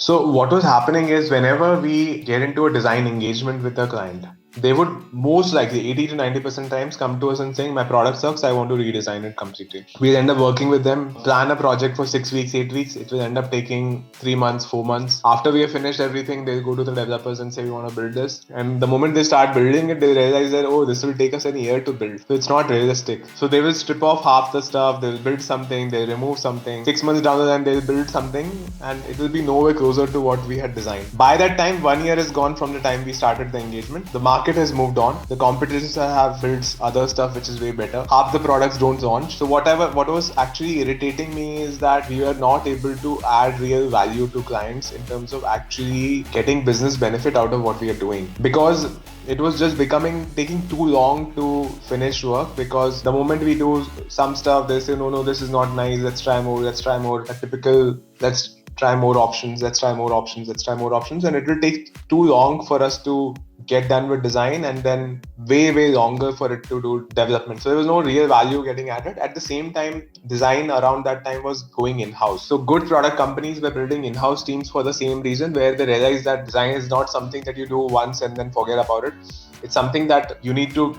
So what was happening is whenever we get into a design engagement with a client, they would most likely 80 to 90% times come to us and saying, my product sucks, I want to redesign it completely. We'll end up working with them, plan a project for 6 weeks, 8 weeks. It will end up taking 3 months, 4 months. After we have finished everything, they'll go to the developers and say, we want to build this. And the moment they start building it, they realize that, oh, this will take us a year to build. So it's not realistic. So they will strip off half the stuff, they'll build something, they'll remove something. 6 months down the line, they'll build something and it will be nowhere closer to what we had designed. By that time, 1 year is gone from the time we started the engagement. The market has moved on. The competitors have built other stuff which is way better. Half the products don't launch. So what was actually irritating me is that we were not able to add real value to clients in terms of actually getting business benefit out of what we are doing. Because it was just taking too long to finish work, because the moment we do some stuff, they say, no, this is not nice. Let's try more. A typical, let's try more options. And it will take too long for us to get done with design and then way longer for it to do development. So there was no real value getting added. At the same time, design around that time was going in-house. So good product companies were building in-house teams for the same reason, where they realized that design is not something that you do once and then forget about it. It's something that you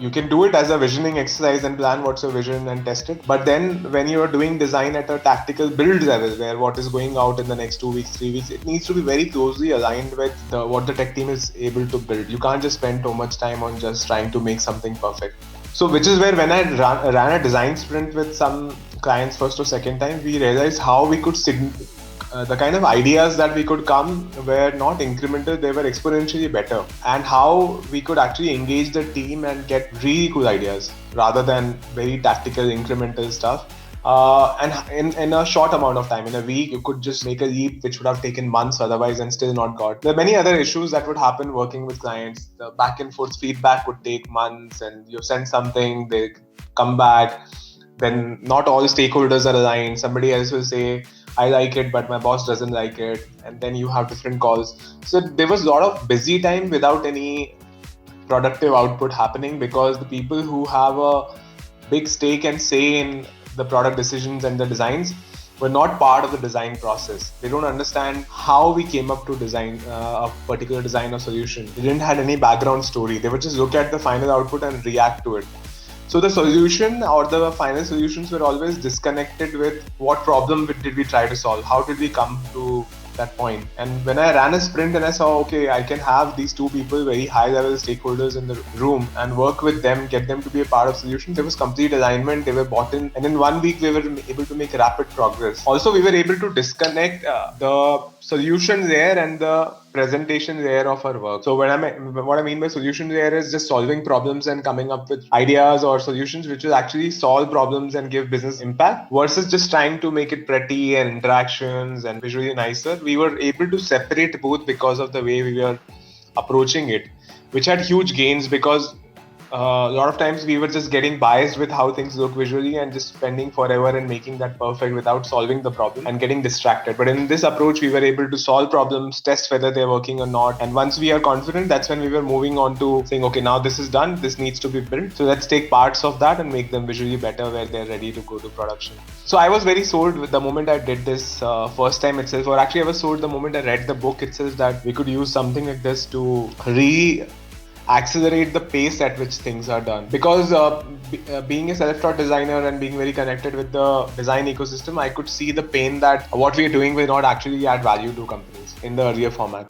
can do it as a visioning exercise and plan what's your vision and test it. But then when you're doing design at a tactical build level, where what is going out in the next 2 weeks, 3 weeks, it needs to be very closely aligned with what the tech team is able to build. You can't just spend too much time on just trying to make something perfect. So which is where when I ran a design sprint with some clients first or second time, we realized how we could the kind of ideas that we could come were not incremental, they were exponentially better, and how we could actually engage the team and get really cool ideas rather than very tactical incremental stuff. And in a short amount of time, in a week, you could just make a leap which would have taken months otherwise and still not got. There are many other issues that would happen working with clients. The back and forth feedback would take months, and you send something, they come back, then not all stakeholders are aligned. Somebody else will say, I like it, but my boss doesn't like it. And then you have different calls. So there was a lot of busy time without any productive output happening, because the people who have a big stake and say in the product decisions and the designs were not part of the design process. They don't understand how we came up to design a particular design or solution. They didn't have any background story. They would just look at the final output and react to it. So the solution or the final solutions were always disconnected with what problem did we try to solve? How did we come to that point? And when I ran a sprint and I saw, okay, I can have these two people, very high level stakeholders in the room, and work with them, get them to be a part of solutions. There was complete alignment. They were bought in. And in 1 week, we were able to make rapid progress. Also, we were able to disconnect the solution layer and the presentation layer of our work. So what I mean by solution layer is just solving problems and coming up with ideas or solutions which will actually solve problems and give business impact, versus just trying to make it pretty and interactions and visually nicer. We were able to separate both because of the way we were approaching it, which had huge gains, because a lot of times we were just getting biased with how things look visually and just spending forever and making that perfect without solving the problem and getting distracted. But in this approach, we were able to solve problems, test whether they're working or not. And once we are confident, that's when we were moving on to saying, okay, now this is done. This needs to be built. So let's take parts of that and make them visually better where they're ready to go to production. So I was very sold with the moment I did this first time itself, or actually I was sold the moment I read the book itself, that we could use something like this to accelerate the pace at which things are done. Because being a self-taught designer and being very connected with the design ecosystem, I could see the pain that what we are doing will not actually add value to companies in the earlier format.